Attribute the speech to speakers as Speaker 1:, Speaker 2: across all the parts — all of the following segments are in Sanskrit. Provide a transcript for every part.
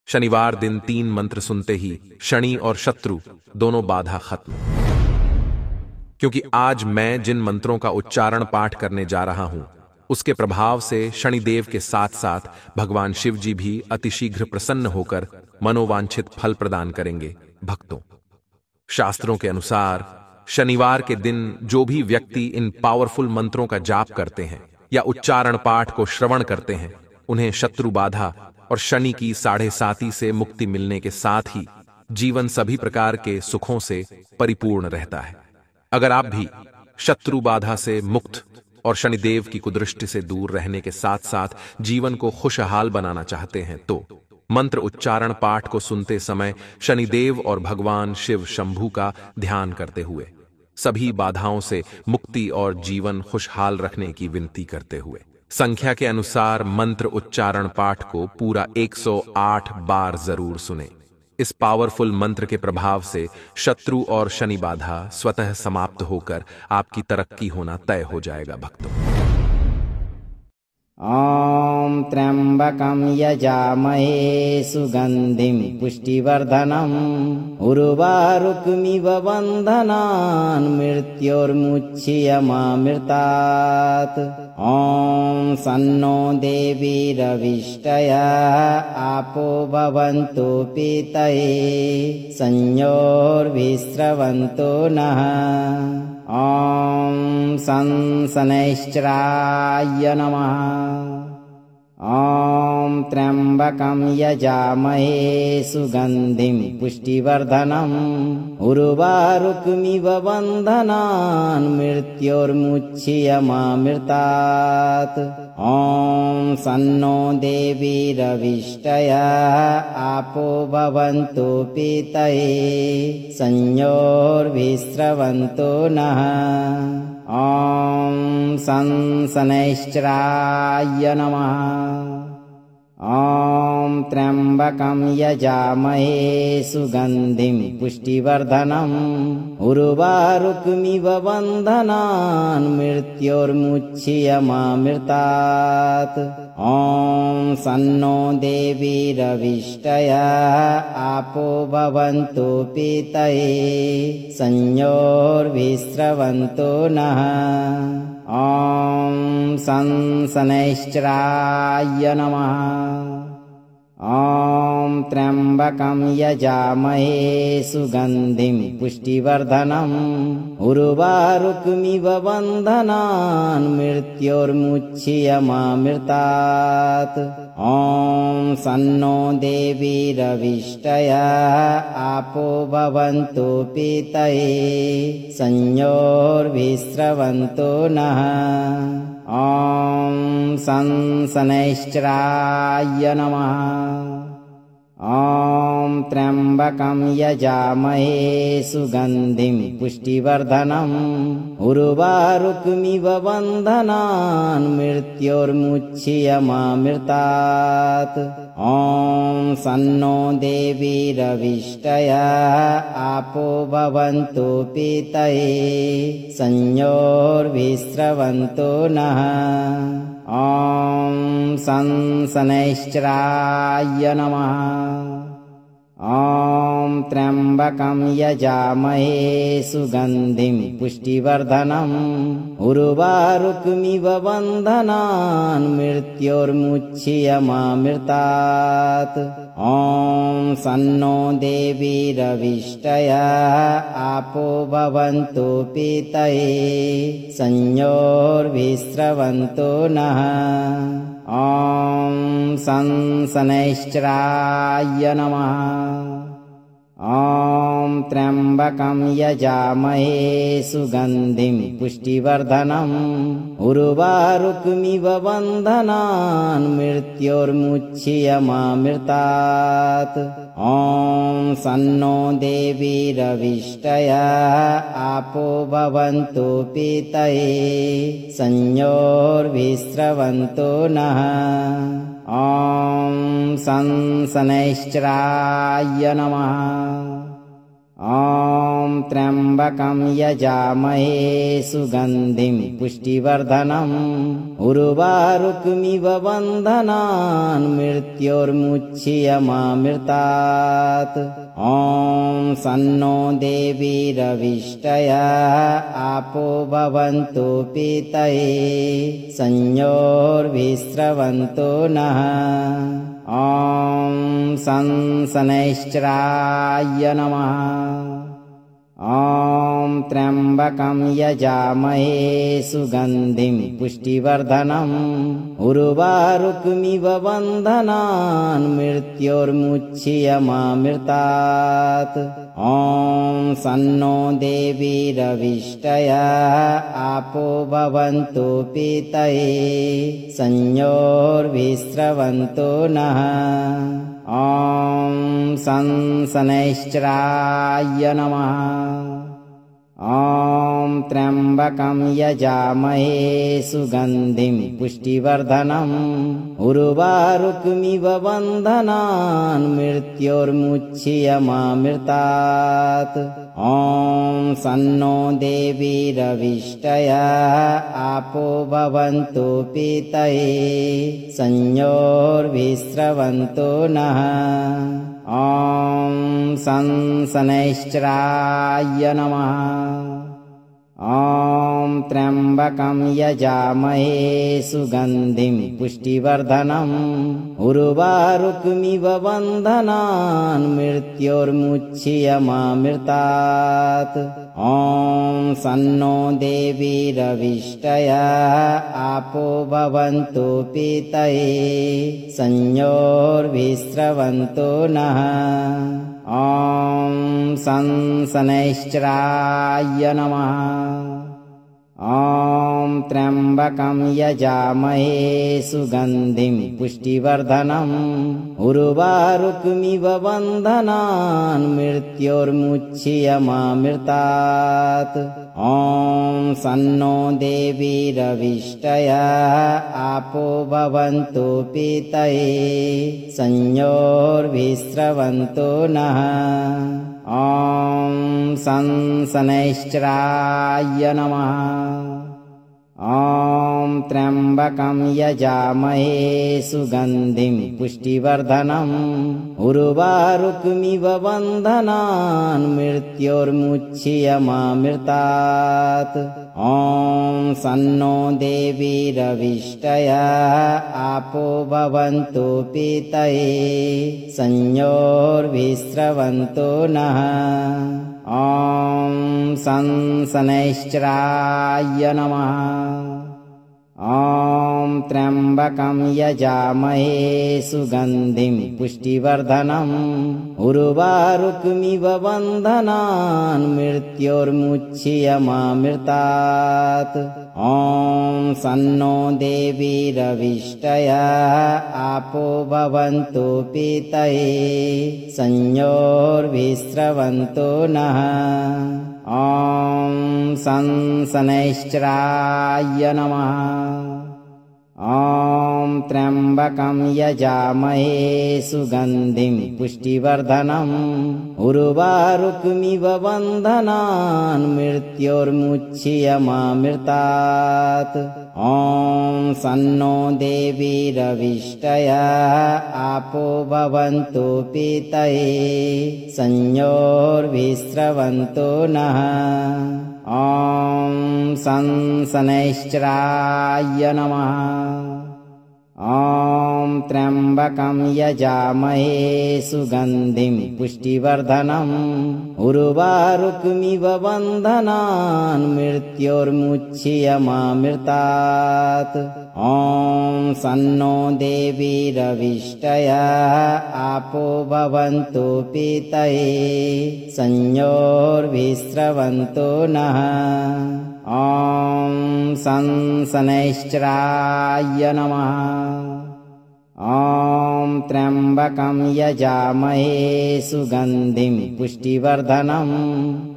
Speaker 1: शनिवार दिन 3 मंत्र सुनते ही शनि और शत्रु दोनों बाधा खत्म। क्योंकि आज मैं जिन मंत्रों का उच्चारण पाठ करने जा रहा हूं, उसके प्रभाव से शनिदेव के साथ साथ भगवान शिव जी भी अतिशीघ्र प्रसन्न होकर मनोवांछित फल प्रदान करेंगे। भक्तों, शास्त्रों के अनुसार शनिवार के दिन जो भी व्यक्ति इन पावरफुल मंत्रों का जाप करते हैं या उच्चारण पाठ को श्रवण करते हैं, उन्हें शत्रु बाधा और शनि की 7.5 से मुक्ति मिलने के साथ ही जीवन सभी प्रकार के सुखों से परिपूर्ण रहता है। अगर आप भी शत्रु बाधा से मुक्त और शनिदेव की कुदृष्टि से दूर रहने के साथ साथ जीवन को खुशहाल बनाना चाहते हैं, तो मंत्र उच्चारण पाठ को सुनते समय शनिदेव और भगवान शिव शंभू का ध्यान करते हुए सभी बाधाओं से मुक्ति और जीवन खुशहाल रखने की विनती करते हुए संख्या के अनुसार मंत्र उच्चारण पाठ को पूरा 108 बार जरूर सुने। इस पावरफुल मंत्र के प्रभाव से शत्रु और शनि बाधा स्वतः समाप्त होकर आपकी तरक्की होना तय हो जाएगा। भक्तों,
Speaker 2: ॐ त्र्यम्बकं यजामहे सुगन्धिं पुष्टिवर्धनम् उर्वारुकमिव बन्धनान् मृत्योर्मुच्यमामृतात्। ॐ सन्नो देवीरविष्टया आपो भवन्तु पीतये संयोर्विस्रवन्तो नः। ॐ शनैश्चराय नमः। ॐ त्र्यम्बकं यजामहे सुगन्धिं पुष्टिवर्धनम् उर्वारुकमिव बन्धनान् मृत्योर्मुच्यमामृतात्। ॐ सन्नो देवीरविष्टया आपो भवन्तु पीतये संयोर्विस्रवन्तो नः। ॐ शनैश्चराय नमः। ॐ त्र्यम्बकं यजामहे सुगन्धिं पुष्टिवर्धनम् उर्वारुकमिव बन्धनान् मृत्योर्मुच्यमामृतात्। ॐ सन्नो देवीरविष्टया आपो भवन्तु पीतये संयोर्विस्रवन्तो नः। ॐ शनैश्चराय नमः। ॐ त्र्यम्बकं यजामहे सुगन्धिं पुष्टिवर्धनम् उर्वारुकमिव बन्धनान् मृत्योर्मुच्यमामृतात्। ॐ सन्नो देवीरविष्टया आपो भवन्तु पीतये संयोर्विस्रवन्तो नः। ॐ शनैश्चराय नमः। ॐ त्र्यम्बकं यजामहे सुगन्धिं पुष्टिवर्धनम् उर्वारुकमिव बन्धनान् मृत्योर्मुच्यमामृतात्। ॐ सन्नो देवीरविष्टया आपो भवन्तु पीतये संयोर्विस्रवन्तो नः। ॐ शनैश्चराय नमः। ॐ त्र्यम्बकं यजामहे सुगन्धिं पुष्टिवर्धनम् उर्वारुकमिव बन्धनान् मृत्योर्मुच्यमामृतात्। ॐ सन्नो देवीरविष्टया आपो भवन्तु पीतये संयोर्विस्रवन्तो नः। ॐ शनैश्चराय नमः। ॐ त्र्यम्बकं यजामहे सुगन्धिं पुष्टिवर्धनम् उर्वारुकमिव बन्धनान् मृत्योर्मुच्यमामृतात्। ॐ सन्नो देवीरविष्टया आपो भवन्तु पीतये संयोर्विस्रवन्तो नः। ॐ शनैश्चराय नमः। ॐ त्र्यम्बकं यजामहे सुगन्धिं पुष्टिवर्धनम् उर्वारुकमिव बन्धनान् मृत्योर्मुच्यमामृतात् ॐ सन्नो देवीरविष्टयः आपो भवन्तु पीतये संयोर्विस्रवन्तो नः ॐ शनैश्चराय नमः ॐ त्र्यम्बकं यजामहे सुगन्धिं पुष्टिवर्धनम् उर्वारुकमिव बन्धनान् मृत्योर्मुच्यमामृतात् ॐ सन्नो देवीरविष्टयः आपो भवन्तु पीतये संयोर्विस्रवन्तो नः ॐ शनैश्चराय नमः ॐ त्र्यम्बकं यजामहे सुगन्धिं पुष्टिवर्धनम् उर्वारुकमिव बन्धनान् मृत्योर्मुच्यमामृतात् ॐ सन्नो देवीरविष्टयः आपो भवन्तु पीतये संयोर्विस्रवन्तो नः ॐ शनैश्चराय नमः ॐ त्र्यम्बकं यजामहे सुगन्धिं पुष्टिवर्धनम् उर्वारुकमिव बन्धनान् मृत्योर्मुच्यमामृतात् ॐ सन्नो देवीरविष्टयः आपो भवन्तु पीतये संयोर्विस्रवन्तो नः ॐ शनैश्चराय नमः ॐ त्र्यम्बकं यजामहे सुगन्धिं पुष्टिवर्धनम् उर्वारुकमिव बन्धनान् मृत्योर्मुच्यमामृतात् ॐ सन्नो देवीरविष्टयः आपो भवन्तु पीतये संयोर्विस्रवन्तो नः ॐ शनैश्चराय नमः ॐ त्र्यम्बकं यजामहे सुगन्धिं पुष्टिवर्धनम् उर्वारुकमिव बन्धनान् मृत्योर्मुच्यमामृतात् ॐ सन्नो देवीरविष्टयः आपो भवन्तु पीतये संयोर्विस्रवन्तो नः ॐ शनैश्चराय नमः ॐ त्र्यम्बकं यजामहे सुगन्धिं पुष्टिवर्धनम् उर्वारुकमिव बन्धनान् मृत्योर्मुच्यमामृतात् ॐ सन्नो देवीरविष्टयः आपो भवन्तु पीतये संयोर्विस्रवन्तो नः ॐ शनैश्चराय नमः ॐ त्र्यम्बकं यजामहे सुगन्धिं पुष्टिवर्धनम् उर्वारुकमिव बन्धनान् मृत्योर्मुच्यमामृतात् ॐ सन्नो देवीरविष्टयः आपो भवन्तु पीतये संयोर्विस्रवन्तो नः ॐ शनैश्चराय नमः ॐ त्र्यम्बकं यजामहे सुगन्धिं पुष्टिवर्धनम् उर्वारुकमिव बन्धनान् मृत्योर्मुच्यमामृतात् ॐ सन्नो देवीरविष्टयः आपो भवन्तु पीतये संयोर्विस्रवन्तो नः ॐ शनैश्चराय नमः ॐ त्र्यम्बकं यजामहे सुगन्धिं पुष्टिवर्धनम्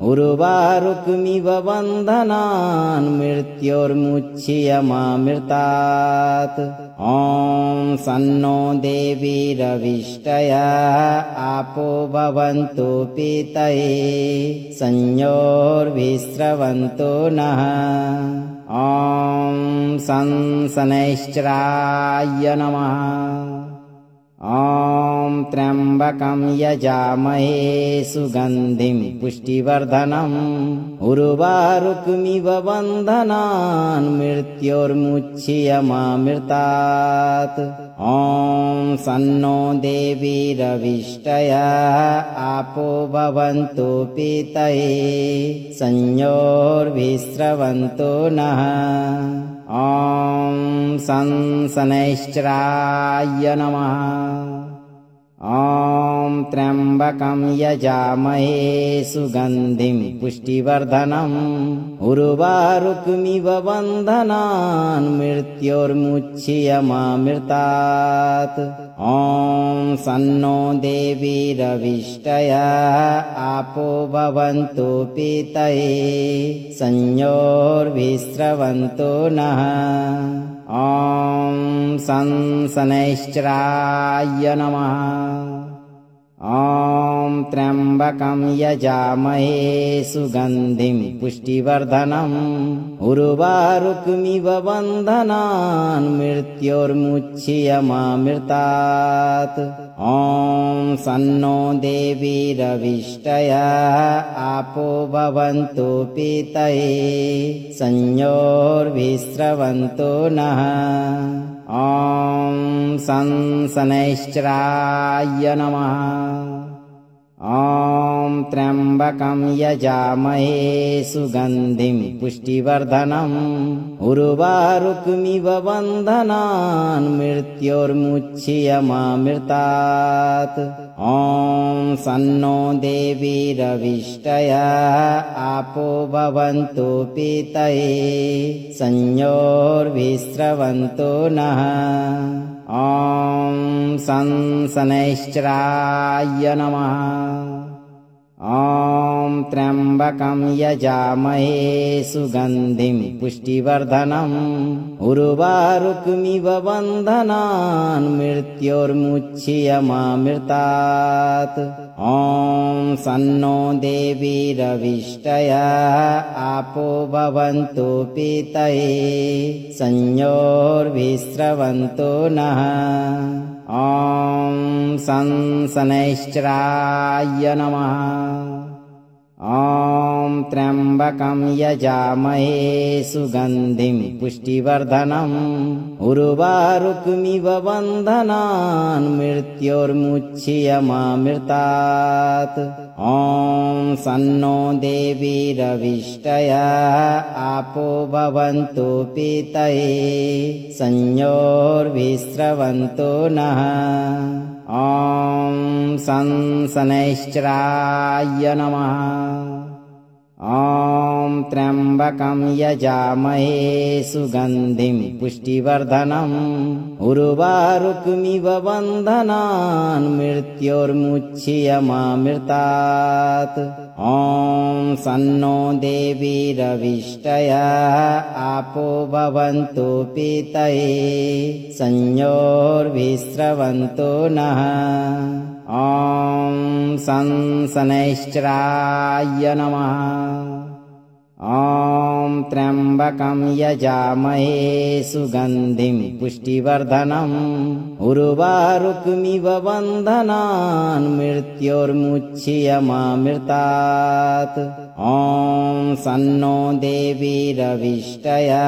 Speaker 2: उर्वारुकमिव बन्धनान् मृत्योर्मुच्यमामृतात् ॐ सन्नो देवीरविष्टयः आपो भवन्तु पीतये संयोर्विस्रवन्तु नः ॐ सं शनैश्चराय नमः ॐ त्र्यम्बकं यजामहे सुगन्धिं पुष्टिवर्धनम् उर्वारुकमिव बन्धनान् मृत्योर्मुच्यमामृतात् ॐ सन्नो देवीरविष्टयः आपो भवन्तु पीतये संयोर्विस्रवन्तु नः ॐ सं शनैश्चराय नमः ॐ त्र्यम्बकं यजामहे सुगन्धिं पुष्टिवर्धनम् उर्वारुकमिव बन्धनान् मृत्योर्मुच्यमामृतात् ॐ सन्नो देवीरविष्टयः आपो भवन्तु पीतये संयोर्विस्रवन्तु नः ॐ सं शनैश्चराय नमः ॐ त्र्यम्बकं यजामहे सुगन्धिं पुष्टिवर्धनम् उर्वारुकमिव बन्धनान् मृत्योर्मुच्यमामृतात् ॐ सन्नो देवीरविष्टयः आपो भवन्तु पीतये संयोर्विस्रवन्तु नः ॐ सं शनैश्चराय नमः ॐ त्र्यम्बकं यजामहे सुगन्धिं पुष्टिवर्धनम् उर्वारुकमिव बन्धनान् मृत्योर्मुच्यमामृतात् ॐ सन्नो देवीरविष्टयः आपो भवन्तु पीतये संयोर्विस्रवन्तु नः ॐ सं शनैश्चराय नमः ॐ त्र्यम्बकं यजामहे सुगन्धिं पुष्टिवर्धनम् उर्वारुकमिव बन्धनान् मृत्योर्मुच्यमामृतात् ॐ सन्नो देवीरविष्टयः आपो भवन्तु पीतये संयोर्विस्रवन्तु नः ॐ सं शनैश्चराय नमः ॐ त्र्यम्बकं यजामहे सुगन्धिं पुष्टिवर्धनम् उर्वारुकमिव बन्धनान् मृत्योर्मुच्यमामृतात् ॐ सन्नो देवीरविष्टयः आपो भवन्तु पीतये संयोर्विस्रवन्तु नः ॐ सं शनैश्चराय नमः ॐ त्र्यम्बकं यजामहे सुगन्धिं पुष्टिवर्धनम् उर्वारुकमिव बन्धनान् मृत्योर्मुच्यमामृतात् ॐ सन्नो देवीरविष्टयः आपो भवन्तु पीतये संयोर्विस्रवन्तु नः ॐ सं शनैश्चराय नमः ॐ त्र्यम्बकं यजामहे सुगन्धिं पुष्टिवर्धनम् उर्वारुकमिव बन्धनान् मृत्योर्मुच्यमामृतात् ॐ सन्नो देवीरविष्टयः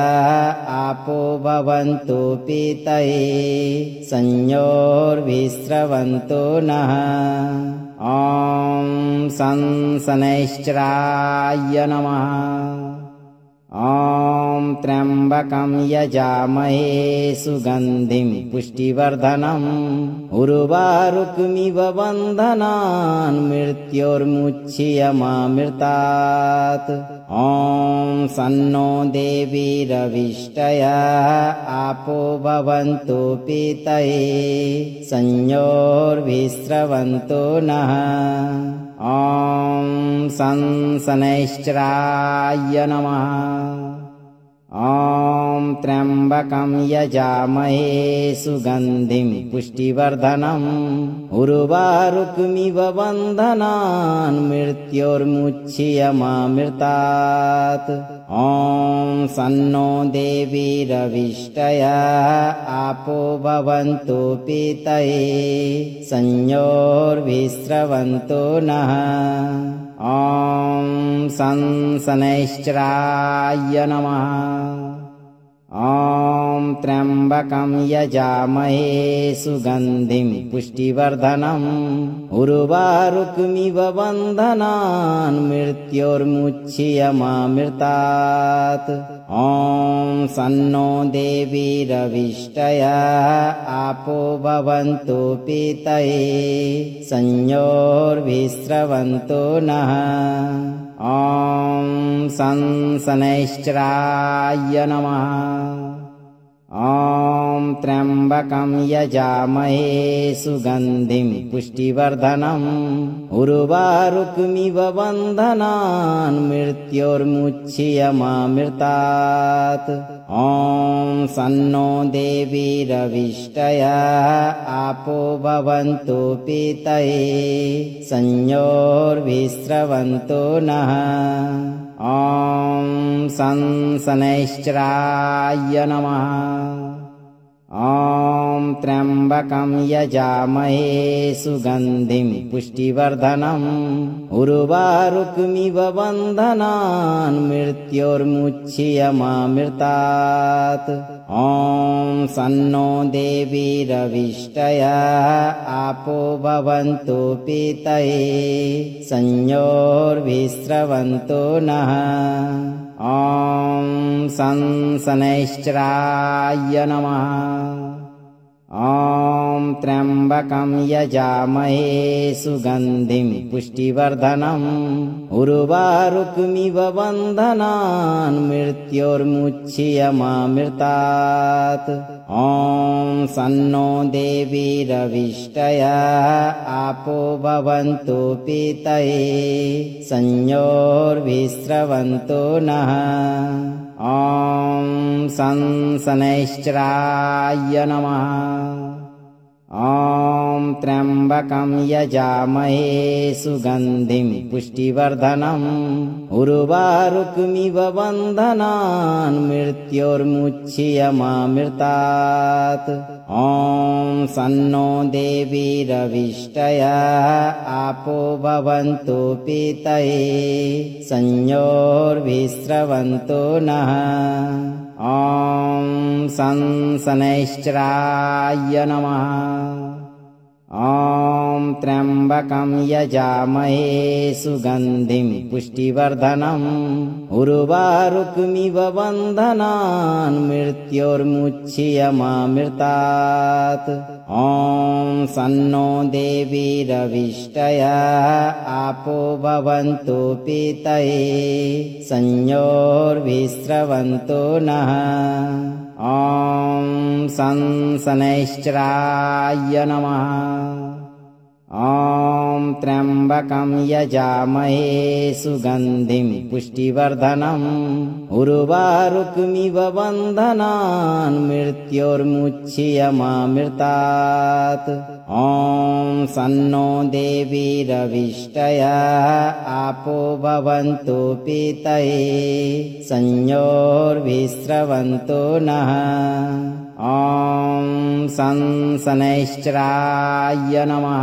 Speaker 2: आपो भवन्तु पीतये संयोर्विस्रवन्तु नः ॐ सं शनैश्चराय नमः ॐ त्र्यम्बकं यजामहे सुगन्धिं पुष्टिवर्धनम् उर्वारुकमिव बन्धनान् मृत्योर्मुच्यमामृतात् ॐ सन्नो देवीरविष्टयः आपो भवन्तु पीतये संयोर्विस्रवन्तु नः ॐ सं शनैश्चराय नमः ॐ त्र्यम्बकं यजामहे सुगन्धिं पुष्टिवर्धनम् उर्वारुकमिव बन्धनान् मृत्योर्मुच्यमामृतात् ॐ सन्नो देवीरविष्टयः आपो भवन्तु पीतये संयोर्विस्रवन्तो नः ॐ शनैश्चराय नमः ॐ त्र्यम्बकं यजामहे सुगन्धिं पुष्टिवर्धनम् उर्वारुकमिव बन्धनान् मृत्योर्मुच्यमामृतात् ॐ सन्नो देवीरविष्टयः आपो भवन्तु पीतये संयोर्विस्रवन्तो नः ॐ शनैश्चराय नमः ॐ त्र्यम्बकं यजामहे सुगन्धिं पुष्टिवर्धनम् उर्वारुकमिव बन्धनान् मृत्योर्मुच्यमामृतात् ॐ सन्नो देवीरविष्टयः आपो भवन्तु पीतये संयोर्विस्रवन्तो नः ॐ शनैश्चराय नमः ॐ त्र्यम्बकं यजामहे सुगन्धिं पुष्टिवर्धनम् उर्वारुकमिव बन्धनान् मृत्योर्मुच्यमामृतात् ॐ सन्नो देवीरविष्टयः आपो भवन्तु पीतये संयोर्विस्रवन्तो नः ॐ शनैश्चराय नमः ॐ त्र्यम्बकं यजामहे सुगन्धिं पुष्टिवर्धनम् उर्वारुकमिव बन्धनान् मृत्योर्मुच्यमामृतात् ॐ सन्नो देवीरविष्टयः आपो भवन्तु पीतये संयोर्विस्रवन्तो नः ॐ शनैश्चराय नमः ॐ त्र्यम्बकं यजामहे सुगन्धिं पुष्टिवर्धनम् उर्वारुकमिव बन्धनान् मृत्योर्मुच्यमामृतात् ॐ सन्नो देवीरविष्टयः आपो भवन्तु पीतये संयोर्विस्रवन्तो नः ॐ शनैश्चराय नमः ॐ त्र्यम्बकं यजामहे सुगन्धिं पुष्टिवर्धनम् उर्वारुकमिव बन्धनान् मृत्योर्मुच्यमामृतात् ॐ सन्नो देवीरविष्टयः आपो भवन्तु पीतये संयोर्विस्रवन्तो नः ॐ शनैश्चराय नमः ॐ त्र्यम्बकं यजामहे सुगन्धिं पुष्टिवर्धनम् उर्वारुकमिव बन्धनान् मृत्योर्मुच्यमामृतात् ॐ सन्नो देवीरविष्टयः आपो भवन्तु पीतये संयोर्विस्रवन्तो नः ॐ शनैश्चराय नमः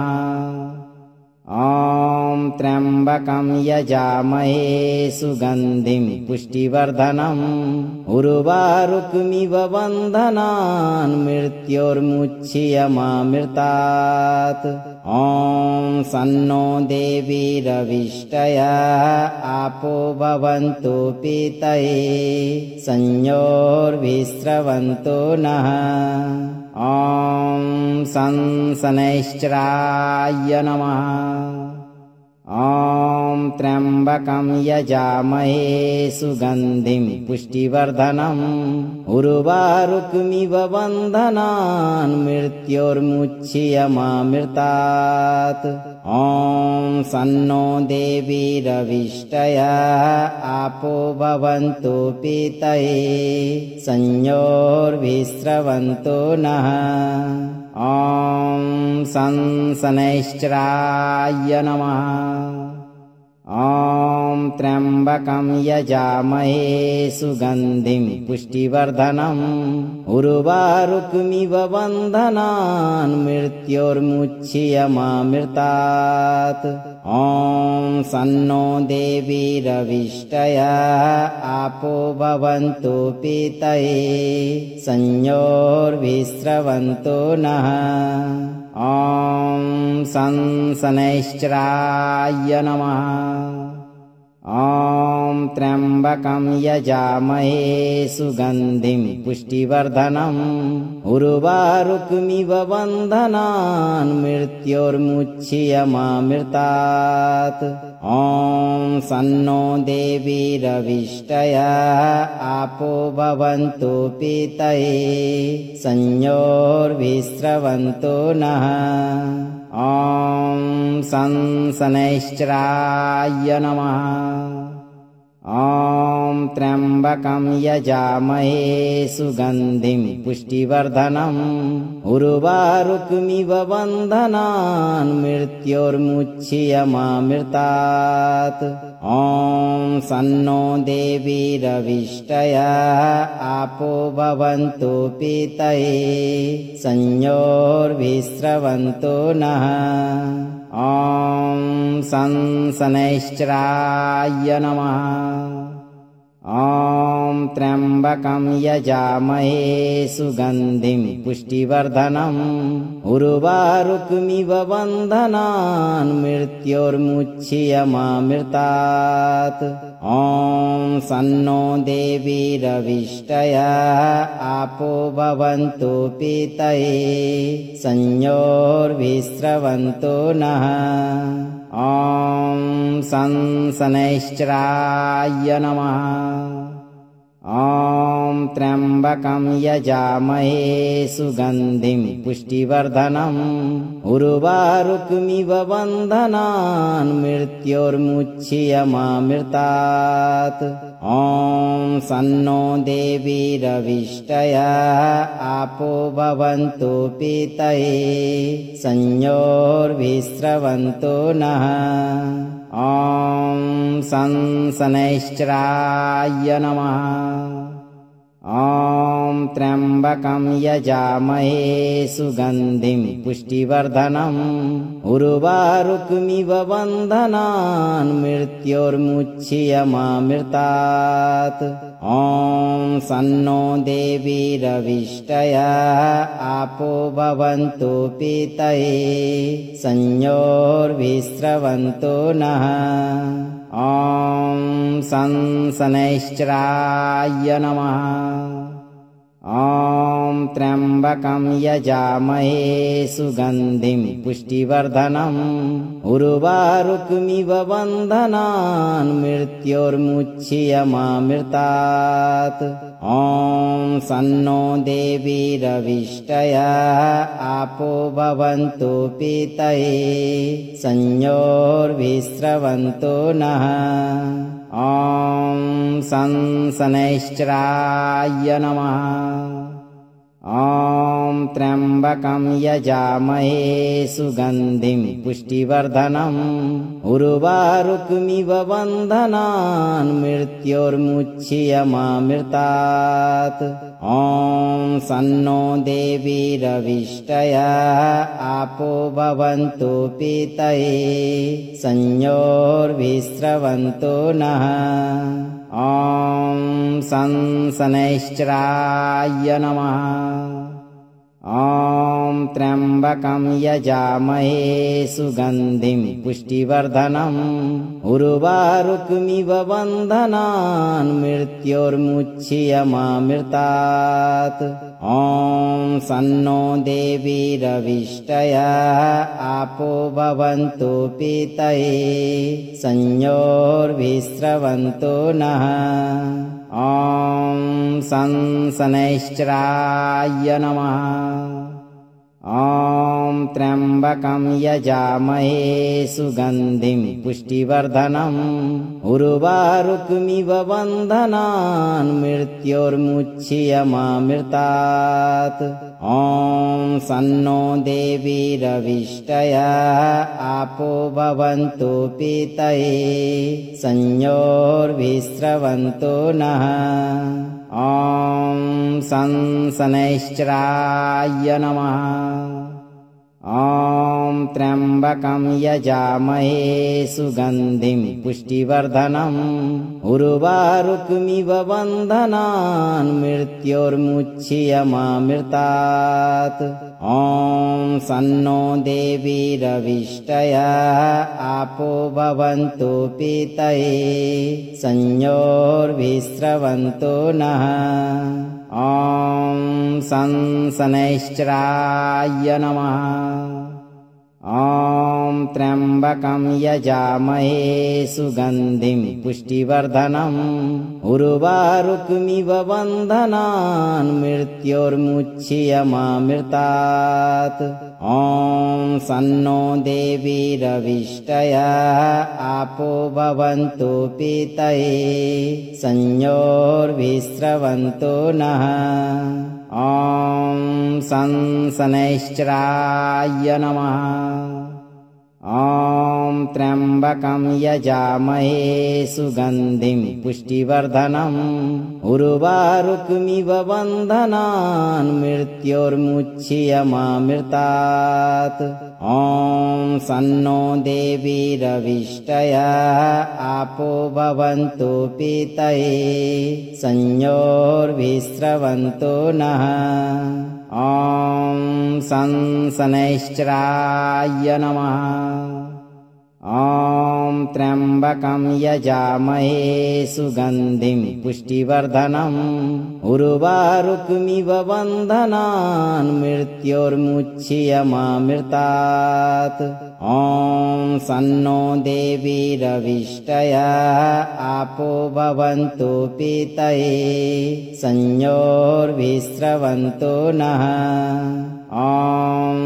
Speaker 2: ॐ त्र्यम्बकं यजामहे सुगन्धिं पुष्टिवर्धनम् उर्वारुकमिव बन्धनान् मृत्योर्मुच्यमामृतात् ॐ सन्नो देवीरविष्टयः आपो भवन्तु पीतये संयोर्विस्रवन्तो नः ॐ शनैश्चराय नमः ॐ त्र्यम्बकं यजामहे सुगन्धिं पुष्टिवर्धनम् उर्वारुकमिव बन्धनान् मृत्योर्मुच्यमामृतात् ॐ सन्नो देवीरविष्टयः आपो भवन्तु पीतये संयोर्भिस्रवन्तु नः ॐ शनैश्चराय नमः ॐ त्र्यम्बकं यजामहे सुगन्धिं पुष्टिवर्धनम् उर्वारुकमिव बन्धनान् मृत्योर्मुच्यमामृतात् ॐ सन्नो देवीरविष्टयः आपो भवन्तु पीतये संयोर्भिस्रवन्तु नः ॐ शनैश्चराय नमः ॐ त्र्यम्बकं यजामहे सुगन्धिं पुष्टिवर्धनम् उर्वारुकमिव बन्धनान् मृत्योर्मुच्यमामृतात् ॐ सन्नो देवीरविष्टयः आपो भवन्तु पीतये संयोर्भिस्रवन्तु नः ॐ शनैश्चराय नमः ॐ त्र्यम्बकं यजामहे सुगन्धिं पुष्टिवर्धनम् उर्वारुकमिव बन्धनान् मृत्योर्मुच्यमामृतात् ॐ सन्नो देवीरविष्टयः आपो भवन्तु पीतये संयोर्भिस्रवन्तु नः ॐ शनैश्चराय नमः ॐ त्र्यम्बकं यजामहे सुगन्धिं पुष्टिवर्धनम् उर्वारुकमिव बन्धनान् मृत्योर्मुच्यमामृतात् ॐ सन्नो देवीरविष्टयः आपो भवन्तु पीतये संयोर्भिस्रवन्तु नः ॐ शनैश्चराय नमः ॐ त्र्यम्बकं यजामहे सुगन्धिं पुष्टिवर्धनम् उर्वारुकमिव बन्धनान् मृत्योर्मुच्यमामृतात् ॐ सन्नो देवीरविष्टयः आपो भवन्तु पीतये संयोर्भिस्रवन्तु नः ॐ शनैश्चराय नमः ॐ त्र्यम्बकं यजामहे सुगन्धिं पुष्टिवर्धनम् उर्वारुकमिव बन्धनान् मृत्योर्मुच्यमामृतात् ॐ सन्नो देवीरविष्टयः आपो भवन्तु पीतये संयोर्भिस्रवन्तु नः ॐ शनैश्चराय नमः ॐ त्र्यम्बकं यजामहे सुगन्धिं पुष्टिवर्धनम् उर्वारुकमिव बन्धनान् मृत्योर्मुच्यमामृतात् ॐ सन्नो देवीरविष्टयः आपो भवन्तु पीतये संयोर्भिस्रवन्तु नः ॐ शनैश्चराय नमः ॐ त्र्यम्बकं यजामहे सुगन्धिं पुष्टिवर्धनम् उर्वारुकमिव बन्धनान् मृत्योर्मुच्यमामृतात् ॐ सन्नो देवीरविष्टयः आपो भवन्तु पीतये संयोर्भिस्रवन्तु नः ॐ शनैश्चराय नमः ॐ त्र्यम्बकं यजामहे सुगन्धिं पुष्टिवर्धनम् उर्वारुकमिव बन्धनान् मृत्योर्मुच्यमामृतात् ॐ सन्नो देवीरविष्टयः आपो भवन्तु पीतये संयोर्भिस्रवन्तु नः ॐ शनैश्चराय नमः ॐ त्र्यम्बकं यजामहे सुगन्धिं पुष्टिवर्धनम् उर्वारुकमिव बन्धनान् मृत्योर्मुच्यमामृतात् ॐ सन्नो देवीरविष्टयः आपो भवन्तु पीतये संयोर्विस्रवन्तु नः ॐ शनैश्चराय नमः ॐ त्र्यम्बकं यजामहे सुगन्धिं पुष्टिवर्धनम् उर्वारुकमिव बन्धनान् मृत्योर्मुच्यमामृतात् ॐ सन्नो देवीरविष्टयः आपो भवन्तु पीतये संयोर्विस्रवन्तु नः ॐ शनैश्चराय नमः ॐ त्र्यम्बकं यजामहे सुगन्धिं पुष्टिवर्धनम् उर्वारुकमिव बन्धनान् मृत्योर्मुच्यमामृतात् ॐ सन्नो देवीरविष्टयः आपो भवन्तु पीतये संयोर्विस्रवन्तु नः ॐ शनैश्चराय नमः ॐ त्र्यम्बकं यजामहे सुगन्धिं पुष्टिवर्धनम् उर्वारुकमिव बन्धनान् मृत्योर्मुच्यमामृतात् ॐ सन्नो देवीरविष्टयः आपो भवन्तु पीतये संयोर्विस्रवन्तु नः ॐ शनैश्चराय नमः ॐ त्र्यम्बकं यजामहे सुगन्धिं पुष्टिवर्धनम् उर्वारुकमिव बन्धनान् मृत्योर्मुच्यमामृतात् ॐ सन्नो देवीरविष्टयः आपो भवन्तु पीतये संयोर्विस्रवन्तु नः ॐ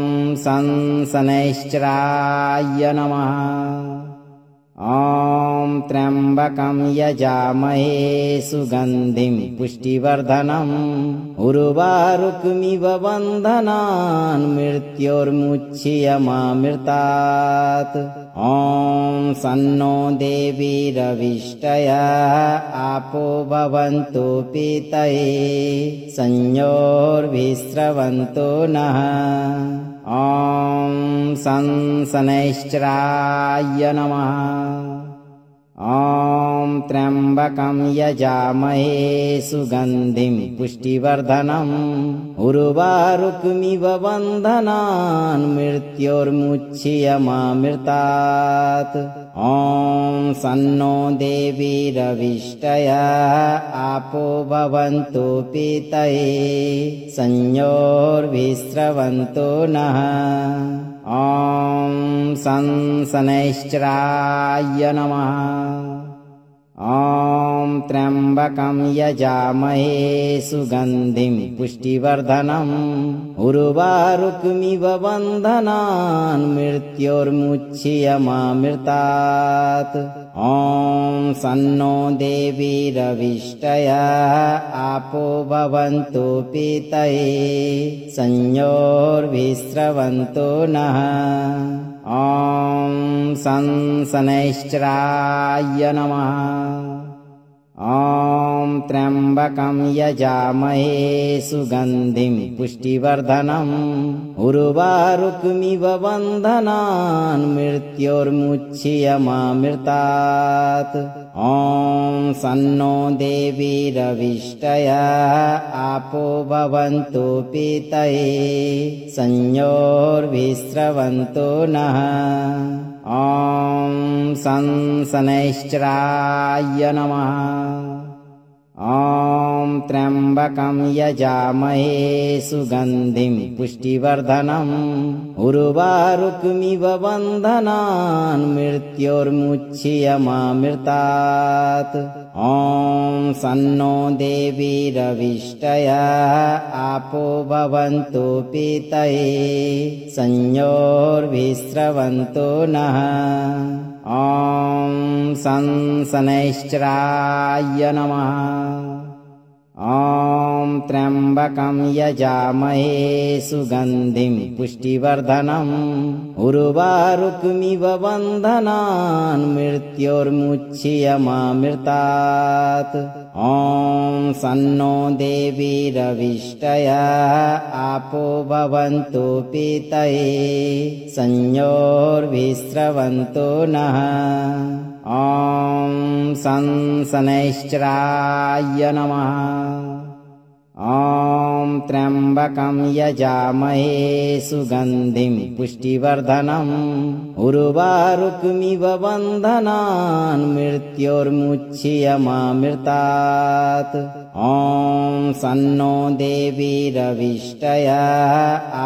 Speaker 2: शनैश्चराय नमः ॐ त्र्यम्बकं यजामहे सुगन्धिं पुष्टिवर्धनम् उर्वारुकमिव बन्धनान् मृत्योर्मुच्यमामृतात् ॐ सन्नो देवीरविष्टयः आपो भवन्तु पीतये संयोर्विस्रवन्तु नः ॐ शनैश्चराय नमः ॐ त्र्यम्बकं यजामहे सुगन्धिं पुष्टिवर्धनम् उर्वारुकमिव बन्धनान् मृत्योर्मुच्यमामृतात् ॐ सन्नो देवीरविष्टयः आपो भवन्तु पीतये संयोर्विस्रवन्तु नः ॐ शनैश्चराय नमः ॐ त्र्यम्बकं यजामहे सुगन्धिं पुष्टिवर्धनम् उर्वारुकमिव बन्धनान् मृत्योर्मुच्यमामृतात् ॐ सन्नो देवीरविष्टयः आपो भवन्तु पीतये संयोर्विस्रवन्तु नः ॐ शनैश्चराय नमः ॐ त्र्यम्बकं यजामहे सुगन्धिं पुष्टिवर्धनम् उर्वारुकमिव बन्धनान् मृत्योर्मुच्यमामृतात् ॐ सन्नो देवीरविष्टयः आपो भवन्तु पीतये संयोर्विस्रवन्तु नः ॐ शनैश्चराय नमः ॐ त्र्यम्बकं यजामहे सुगन्धिं पुष्टिवर्धनम् उर्वारुकमिव बन्धनान् मृत्योर्मुच्यमामृतात् ॐ सन्नो देवीरविष्टयः आपो भवन्तु पीतये संयोर्विस्रवन्तो नः ॐ शनैश्चराय नमः ॐ त्र्यम्बकं यजामहे सुगन्धिं पुष्टिवर्धनम् उर्वारुकमिव बन्धनान् मृत्योर्मुच्यमामृतात् ॐ सन्नो देवीरविष्टयः आपो भवन्तु पीतये संयोर्विस्रवन्तो नः ॐ शनैश्चराय नमः ॐ त्र्यम्बकं यजामहे सुगन्धिं पुष्टिवर्धनम् उर्वारुकमिव बन्धनान् मृत्योर्मुच्यमामृतात् ॐ सन्नो देवीरविष्टयः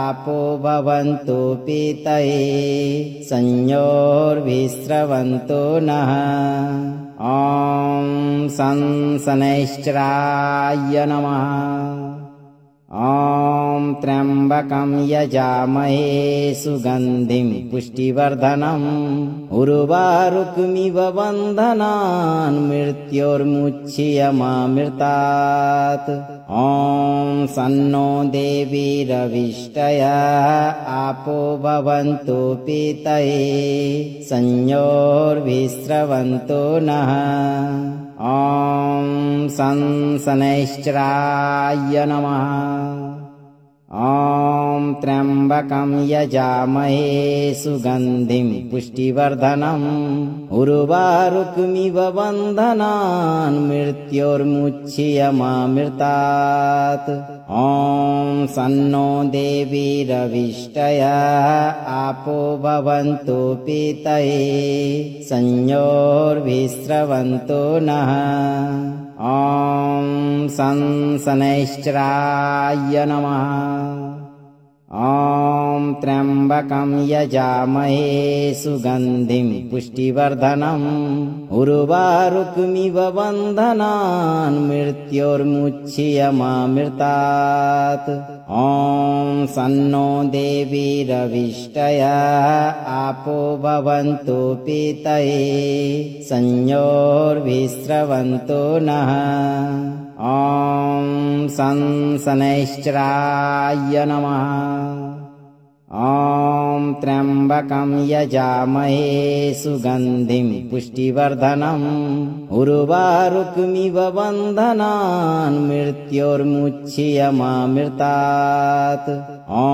Speaker 2: आपो भवन्तु पीतये संयोर्विस्रवन्तो नः ॐ शनैश्चराय नमः ॐ त्र्यम्बकं यजामहे सुगन्धिं पुष्टिवर्धनम् उर्वारुकमिव बन्धनान् मृत्योर्मुच्यमामृतात् ॐ सन्नो देवीरविष्टयः आपो भवन्तु पीतये संयोर्विस्रवन्तो नः ॐ शनैश्चराय नमः ॐ त्र्यम्बकं यजामहे सुगन्धिं पुष्टिवर्धनम् उर्वारुकमिव बन्धनान् मृत्योर्मुच्यमामृतात् ॐ सन्नो देवीरविष्टयः आपो भवन्तु पीतये संयोर्विस्रवन्तो नः ॐ शनैश्चराय नमः ॐ त्र्यम्बकं यजामहे सुगन्धिं पुष्टिवर्धनम् उर्वारुकमिव बन्धनान् मृत्योर्मुच्यमामृतात् ॐ सन्नो देवीरविष्टयः आपो भवन्तु पीतये संयोर्विस्रवन्तो नः ॐ शनैश्चराय नमः ॐ त्र्यम्बकं यजामहे सुगन्धिं पुष्टिवर्धनम् उर्वारुकमिव बन्धनान् मृत्योर्मुच्यमामृतात् ॐ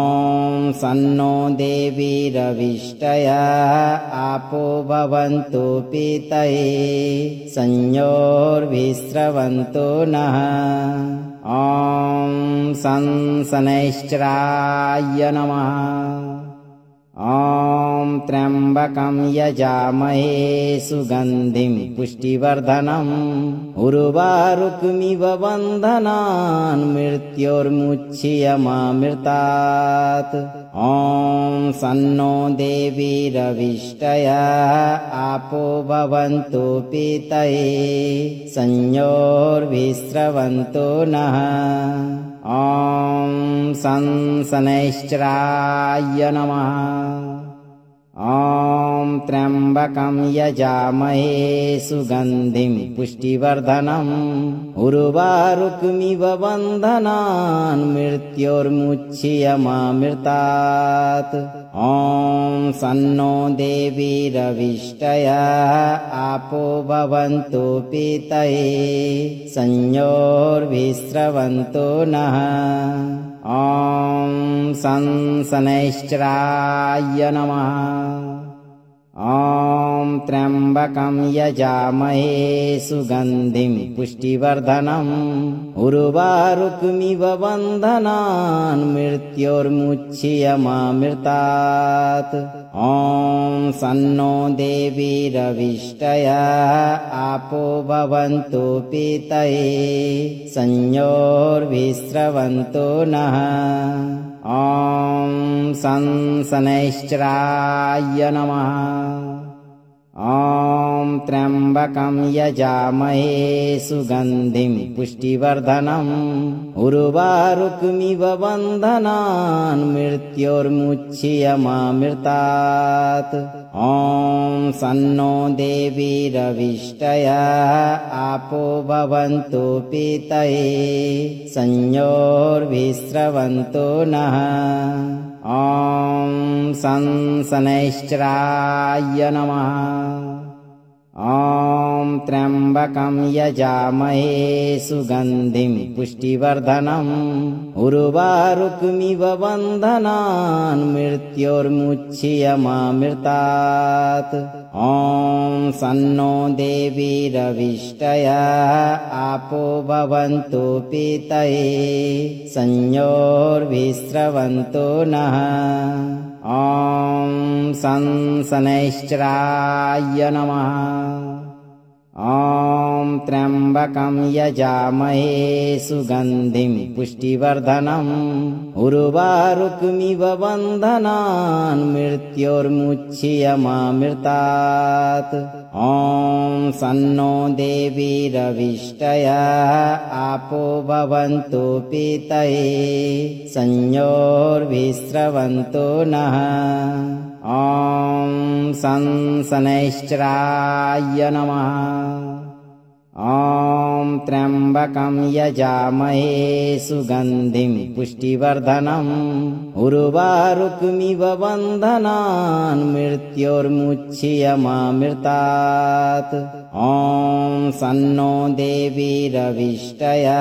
Speaker 2: सन्नो देवीरविष्टयः आपो भवन्तु पीतये संयोर्विस्रवन्तो नः ॐ शनैश्चराय नमः ॐ त्र्यम्बकं यजामहे सुगन्धिं पुष्टिवर्धनम् उर्वारुकमिव बन्धनान् मृत्योर्मुच्यमामृतात् ॐ सन्नो देवीरविष्टयः आपो भवन्तु पीतये संयोर्विस्रवन्तो नः ॐ शनैश्चराय नमः ॐ त्र्यम्बकं यजामहे सुगन्धिं पुष्टिवर्धनम् उर्वारुकमिव बन्धनान् मृत्योर्मुच्यमामृतात् ॐ सन्नो देवीरविष्टयः आपो भवन्तु पीतये संयोर्विस्रवन्तो नः ॐ शनैश्चराय नमः ॐ त्र्यम्बकं यजामहे सुगन्धिं पुष्टिवर्धनम् उर्वारुकमिव बन्धनान् मृत्योर्मुच्यमामृतात् ॐ सन्नो देवीरविष्टयः आपो भवन्तु पीतये संयोर्विस्रवन्तो नः ॐ शनैश्चराय नमः ॐ त्र्यम्बकं यजामहे सुगन्धिं पुष्टिवर्धनम् उर्वारुकमिव बन्धनान् मृत्योर्मुच्यमामृतात् ॐ सन्नो देवीरविष्टयः आपो भवन्तु पीतये संयोर्विस्रवन्तो नः ॐ शनैश्चराय नमः ॐ त्र्यम्बकं यजामहे सुगन्धिं पुष्टिवर्धनम् उर्वारुकमिव बन्धनान् मृत्योर्मुच्यमामृतात् ॐ सन्नो देवीरविष्टयः आपो भवन्तु पीतये संयोर्विस्रवन्तो नः ॐ शनैश्चराय नमः ॐ त्र्यम्बकं यजामहे सुगन्धिं पुष्टिवर्धनम् उर्वारुकमिव बन्धनान् मृत्योर्मुच्यमामृतात् ॐ सन्नो देवीरविष्टयः आपो भवन्तु पीतये संयोर्विस्रवन्तो नः ॐ शनैश्चराय नमः ॐ त्र्यम्बकं यजामहे सुगन्धिं पुष्टिवर्धनम् उर्वारुकमिव बन्धनान् मृत्योर्मुच्यमामृतात् ॐ सन्नो देवीरविष्टयः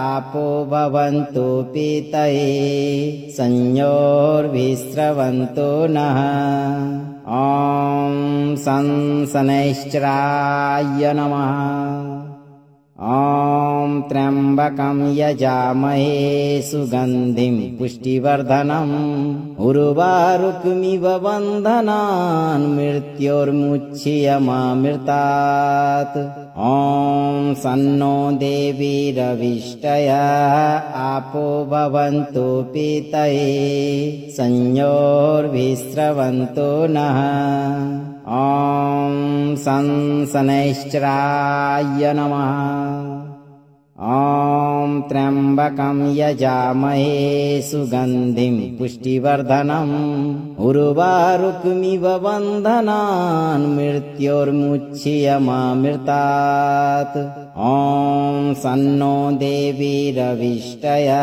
Speaker 2: आपो भवन्तु पीतये संयोर्विस्रवन्तो नः ॐ शनैश्चराय नमः ॐ त्र्यम्बकं यजामहे सुगन्धिं पुष्टिवर्धनम् उर्वारुकमिव बन्धनान् मृत्योर्मुच्यमामृतात् ॐ सन्नो देवीरविष्टयः आपो भवन्तु पीतये संयोर्विस्रवन्तो नः ॐ शनैश्चराय नमः ॐ त्र्यम्बकं यजामहे सुगन्धिं पुष्टिवर्धनम् उर्वारुकमिव बन्धनान् मृत्योर्मुच्यमामृतात् ॐ सन्नो देवीरविष्टयः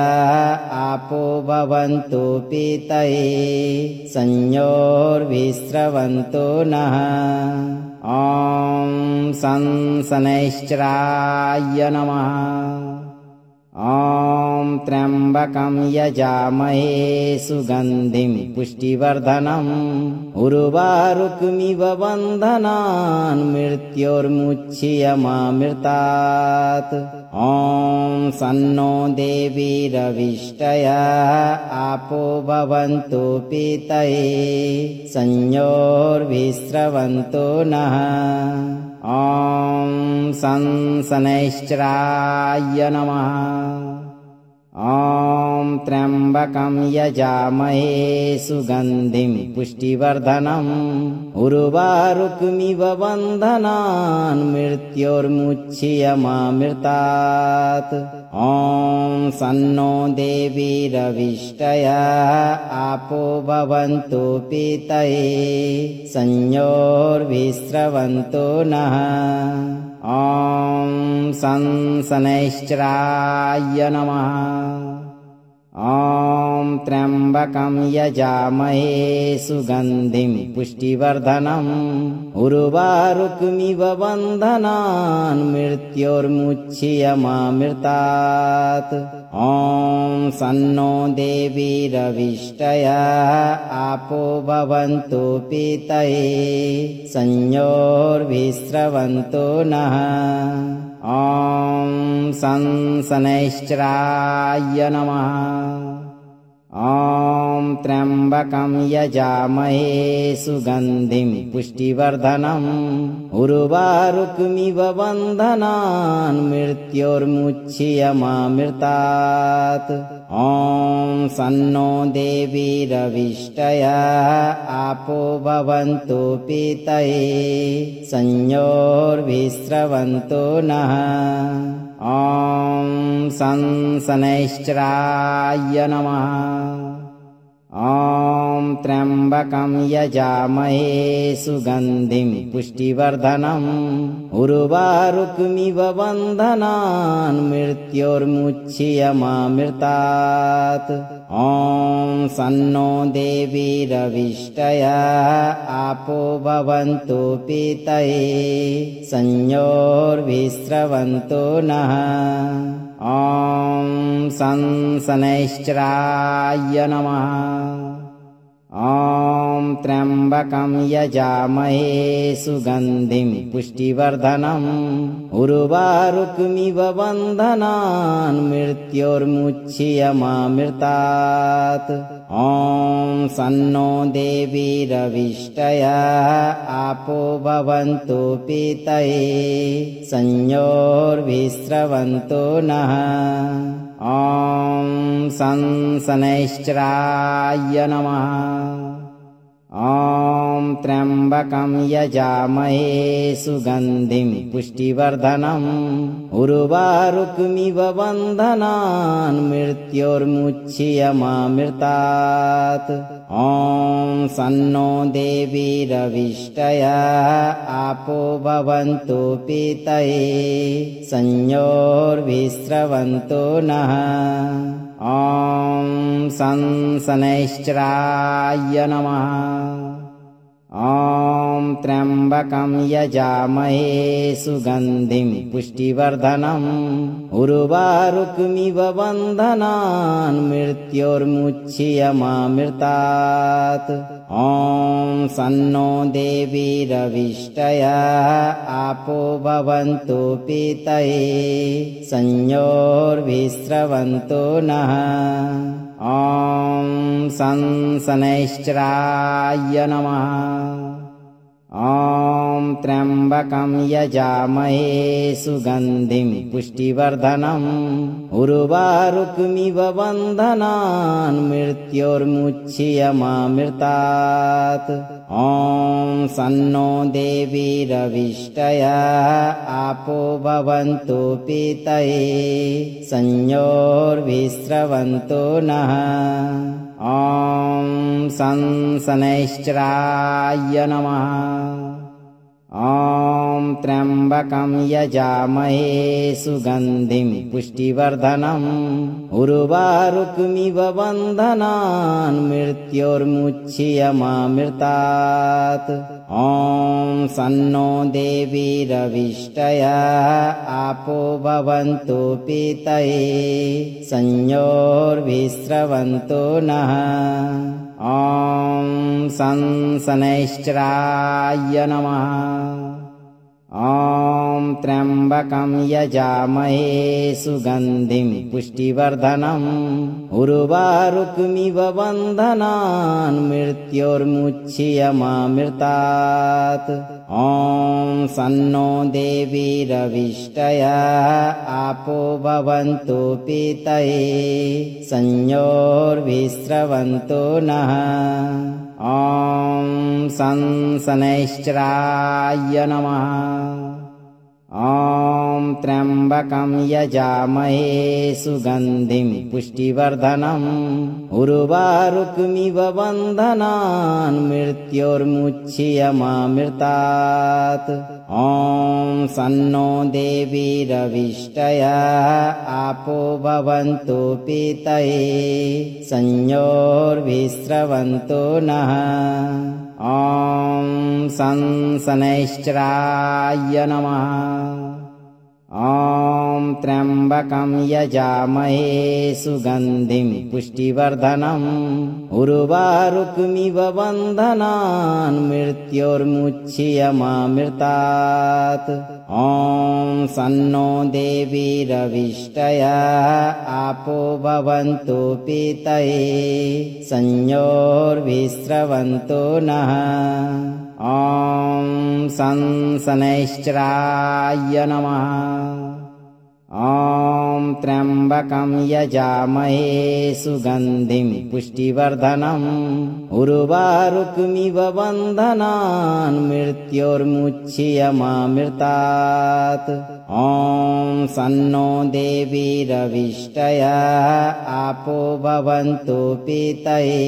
Speaker 2: आपो भवन्तु पीतये संयोर्विस्रवन्तो नः ॐ शनैश्चराय नमः ॐ त्र्यम्बकं यजामहे सुगन्धिं पुष्टिवर्धनम् उर्वारुकमिव बन्धनान् मृत्योर्मुच्यमामृतात् ॐ सन्नो देवीरविष्टयः आपो भवन्तु पीतये संयोर्विस्रवन्तो नः ॐ शनैश्चराय नमः ॐ त्र्यम्बकं यजामहे सुगन्धिं पुष्टिवर्धनम् उर्वारुकमिव बन्धनान् मृत्योर्मुच्यमामृतात् ॐ सन्नो देवीरविष्टयः आपो भवन्तु पीतये संयोर्विस्रवन्तो नः ॐ शनैश्चराय नमः ॐ त्र्यम्बकं यजामहे सुगन्धिं पुष्टिवर्धनम् उर्वारुकमिव बन्धनान् मृत्योर्मुच्यमामृतात् ॐ सन्नो देवीरविष्टयः आपो भवन्तु पीतये संयोर्भिस्रवन्तो नः ॐ शनैश्चराय नमः ॐ त्र्यम्बकं यजामहे सुगन्धिं पुष्टिवर्धनम् उर्वारुकमिव बन्धनान् मृत्योर्मुच्यमामृतात् ॐ सन्नो देवीरविष्टयः आपो भवन्तु पीतये संयोर्भिस्रवन्तो नः ॐ शनैश्चराय नमः ॐ त्र्यम्बकं यजामहे सुगन्धिं पुष्टिवर्धनम् उर्वारुकमिव बन्धनान् मृत्योर्मुच्यमामृतात् ॐ सन्नो देवीरविष्टयः आपो भवन्तु पीतये संयोर्भिस्रवन्तो नः ॐ शनैश्चराय नमः ॐ त्र्यम्बकं यजामहे सुगन्धिं पुष्टिवर्धनम् उर्वारुकमिव बन्धनान् मृत्योर्मुच्यमामृतात् ॐ सन्नो देवीरविष्टयः आपो भवन्तु पीतये संयोर्भिस्रवन्तो नः ॐ शनैश्चराय नमः ॐ त्र्यम्बकं यजामहे सुगन्धिं पुष्टिवर्धनम् उर्वारुकमिव बन्धनान् मृत्योर्मुच्यमामृतात् ॐ सन्नो देवीरविष्टयः आपो भवन्तु पीतये संयोर्भिस्रवन्तो नः ॐ शनैश्चराय नमः ॐ त्र्यम्बकं यजामहे सुगन्धिं पुष्टिवर्धनम् उर्वारुकमिव बन्धनान् मृत्योर्मुच्यमामृतात् ॐ सन्नो देवीरविष्टयः आपो भवन्तु पीतये संयोर्भिस्रवन्तो नः ॐ शनैश्चराय नमः ॐ त्र्यम्बकं यजामहे सुगन्धिं पुष्टिवर्धनम् उर्वारुकमिव बन्धनान् मृत्योर्मुच्यमामृतात् ॐ सन्नो देवीरविष्टयः आपो भवन्तु पीतये संयोर्भिस्रवन्तो नः ॐ शनैश्चराय नमः ॐ त्र्यम्बकं यजामहे सुगन्धिं पुष्टिवर्धनम् उर्वारुकमिव बन्धनान् मृत्योर्मुच्यमामृतात् ॐ सन्नो देवीरविष्टयः आपो भवन्तु पीतये संयोर्भिस्रवन्तो नः ॐ शनैश्चराय नमः ॐ त्र्यम्बकं यजामहे सुगन्धिं पुष्टिवर्धनम् उर्वारुकमिव बन्धनान् मृत्योर्मुच्यमामृतात् ॐ सन्नो देवीरविष्टयः आपो भवन्तु पीतये संयोर्भिस्रवन्तो नः ॐ शनैश्चराय नमः ॐ त्र्यम्बकं यजामहे सुगन्धिं पुष्टिवर्धनम् उर्वारुकमिव बन्धनान् मृत्योर्मुच्यमामृतात् ॐ सन्नो देवीरविष्टयः आपो भवन्तु पीतये संयोर्विस्रवन्तो नः ॐ शनैश्चराय नमः ॐ त्र्यम्बकं यजामहे सुगन्धिं पुष्टिवर्धनम् उर्वारुकमिव बन्धनान् मृत्योर्मुच्यमामृतात् ॐ सन्नो देवीरविष्टयः आपो भवन्तु पीतये संयोर्विस्रवन्तो नः ॐ शनैश्चराय नमः ॐ त्र्यम्बकं यजामहे सुगन्धिं पुष्टिवर्धनम् उर्वारुकमिव बन्धनान् मृत्योर्मुच्यमामृतात् ॐ सन्नो देवीरविष्टयः आपो भवन्तु पीतये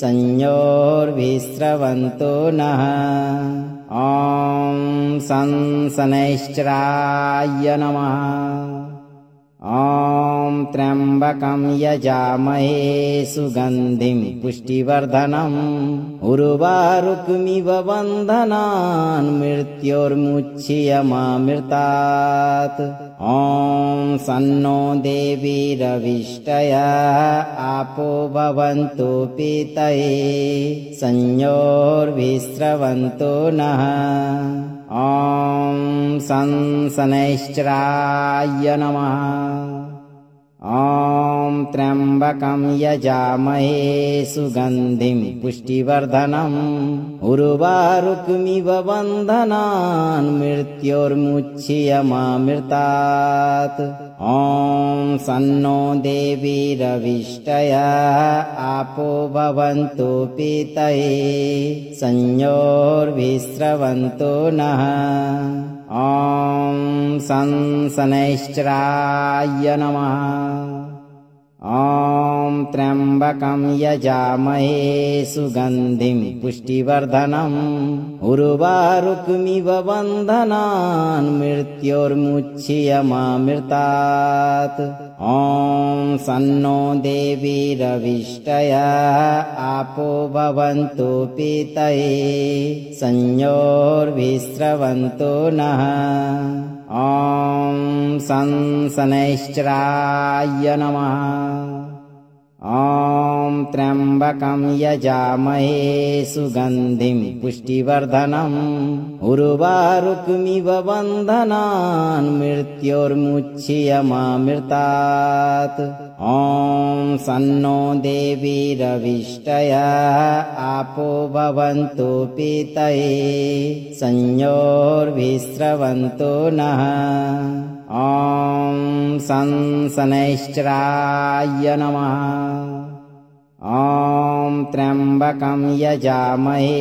Speaker 2: संयोर्विस्रवन्तो नः ॐ शनैश्चराय नमः ॐ त्र्यम्बकं यजामहे सुगन्धिं पुष्टिवर्धनम् उर्वारुकमिव बन्धनान् मृत्योर्मुच्यमामृतात् ॐ सन्नो देवीरविष्टयः आपो भवन्तु पीतये संयोर्विस्रवन्तो नः ॐ शनैश्चराय नमः ॐ त्र्यम्बकं यजामहे सुगन्धिं पुष्टिवर्धनम् उर्वारुकमिव बन्धनान् मृत्योर्मुच्यमामृतात् ॐ सन्नो देवीरविष्टयः आपो भवन्तु पीतये संयोर्विस्रवन्तो नः ॐ शनैश्चराय नमः ॐ त्र्यम्बकं यजामहे सुगन्धिं पुष्टिवर्धनम् उर्वारुकमिव बन्धनान् मृत्योर्मुच्यमामृतात् ॐ सन्नो देवीरविष्टयः आपो भवन्तु पीतये संयोर्विस्रवन्तो नः ॐ शनैश्चराय नमः ॐ त्र्यम्बकं यजामहे सुगन्धिं पुष्टिवर्धनम् उर्वारुकमिव बन्धनान् मृत्योर्मुच्यमामृतात् ॐ सन्नो देवीरविष्टयः आपो भवन्तु पीतये संयोर्विस्रवन्तो नः ॐ शनैश्चराय नमः ॐ त्र्यम्बकं यजामहे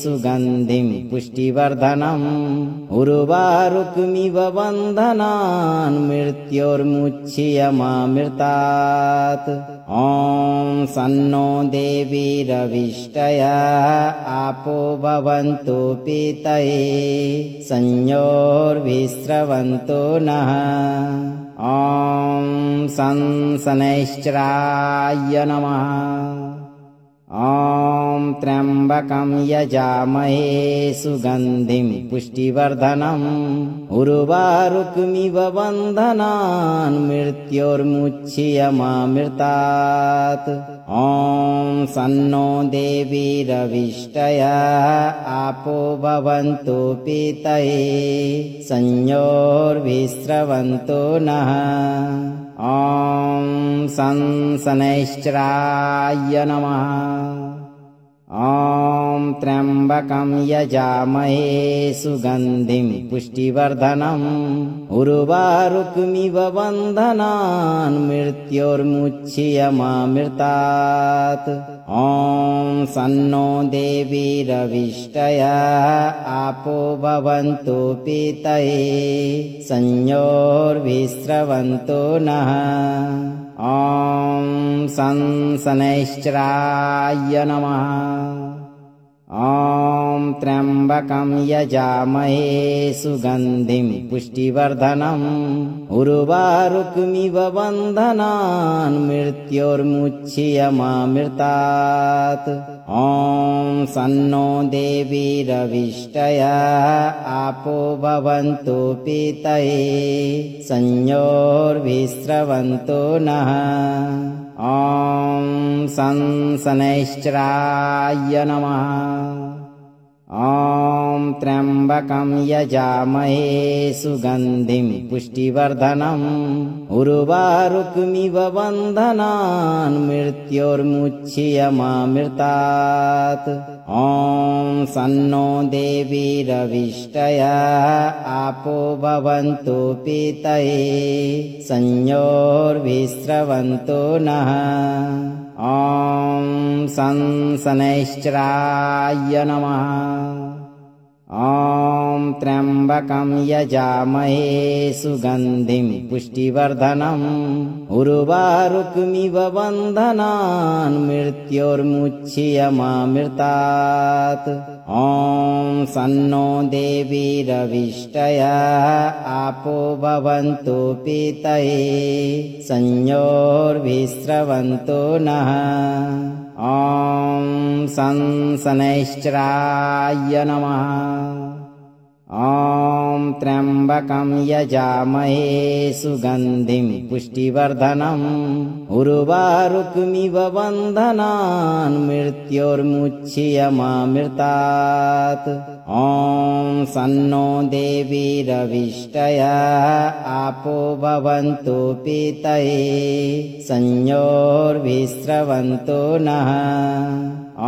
Speaker 2: सुगन्धिं पुष्टिवर्धनम् उर्वारुकमिव बन्धनान् मृत्योर्मुच्यमामृतात् ॐ सन्नो देवीरविष्टयः आपो भवन्तु पीतये संयोर्विस्रवन्तो नः ॐ शनैश्चराय नमः ॐ त्र्यम्बकं यजामहे सुगन्धिं पुष्टिवर्धनम् उर्वारुकमिव बन्धनान् मृत्योर्मुच्यमामृतात् ॐ सन्नो देवीरविष्टयः आपो भवन्तु पीतये संयोर्विस्रवन्तो नः ॐ शनैश्चराय नमः ॐ त्र्यम्बकं यजामहे सुगन्धिं पुष्टिवर्धनम् उर्वारुकमिव बन्धनान् मृत्योर्मुच्यमामृतात् ॐ सन्नो देवीरविष्टयः आपो भवन्तु पीतये संयोर्विस्रवन्तु नः ॐ शनैश्चराय नमः ॐ त्र्यम्बकं यजामहे सुगन्धिं पुष्टिवर्धनम् उर्वारुकमिव बन्धनान् मृत्योर्मुच्यमामृतात् ॐ सन्नो देवीरविष्टयः आपो भवन्तु पीतये संयोर्विस्रवन्तु नः ॐ शनैश्चराय नमः ॐ त्र्यम्बकं यजामहे सुगन्धिं पुष्टिवर्धनम् उर्वारुकमिव बन्धनान् मृत्योर्मुच्यमामृतात् ॐ सन्नो देवीरविष्टयः आपो भवन्तु पीतये संयोर्विस्रवन्तु नः ॐ शनैश्चराय नमः ॐ त्र्यम्बकं यजामहे सुगन्धिं पुष्टिवर्धनम् उर्वारुकमिव बन्धनान् मृत्योर्मुच्यमामृतात् ॐ सन्नो देवीरविष्टयः आपो भवन्तु पीतये संयोर्विस्रवन्तु नः ॐ शनैश्चराय नमः ॐ त्र्यम्बकं यजामहे सुगन्धिं पुष्टिवर्धनम् उर्वारुकमिव बन्धनान् मृत्योर्मुच्यमामृतात् ॐ सन्नो देवीरविष्टयः आपो भवन्तु पीतये संयोर्विस्रवन्तु नः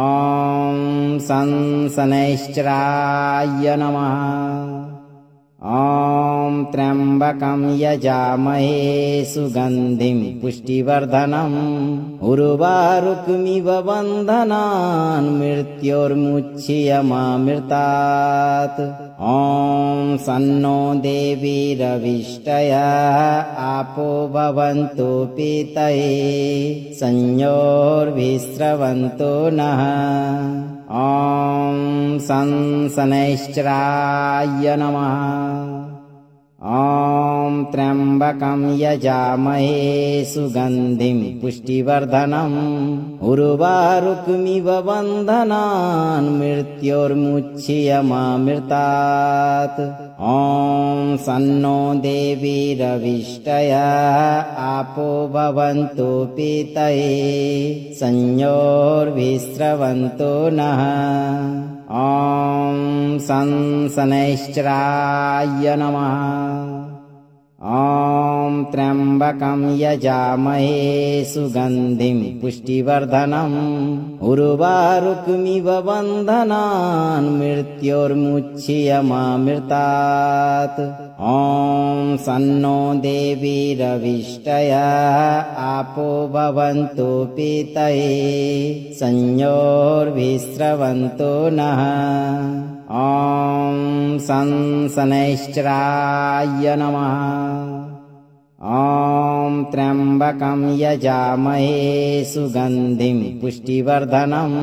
Speaker 2: ॐ शनैश्चराय नमः ॐ त्र्यम्बकं यजामहे सुगन्धिं पुष्टिवर्धनम् उर्वारुकमिव बन्धनान् मृत्योर्मुच्यमामृतात् ॐ सन्नो देवीरविष्टयः आपो भवन्तु पीतये संयोर्विस्रवन्तु नः ॐ शनैश्चराय नमः ॐ त्र्यम्बकं यजामहे सुगन्धिं पुष्टिवर्धनम् उर्वारुकमिव बन्धनान् मृत्योर्मुच्यमामृतात् ॐ सन्नो देवीरविष्टयः आपो भवन्तु पीतये संयोर्विस्रवन्तु नः ॐ शनैश्चराय नमः ॐ त्र्यम्बकं यजामहे सुगन्धिं पुष्टिवर्धनम् उर्वारुकमिव बन्धनान् मृत्योर्मुच्यमामृतात् ॐ सन्नो देवीरविष्टयः आपो भवन्तु पीतये संयोर्विस्रवन्तु नः ॐ शनैश्चराय नमः ॐ त्र्यम्बकं यजामहे सुगन्धिं पुष्टिवर्धनम्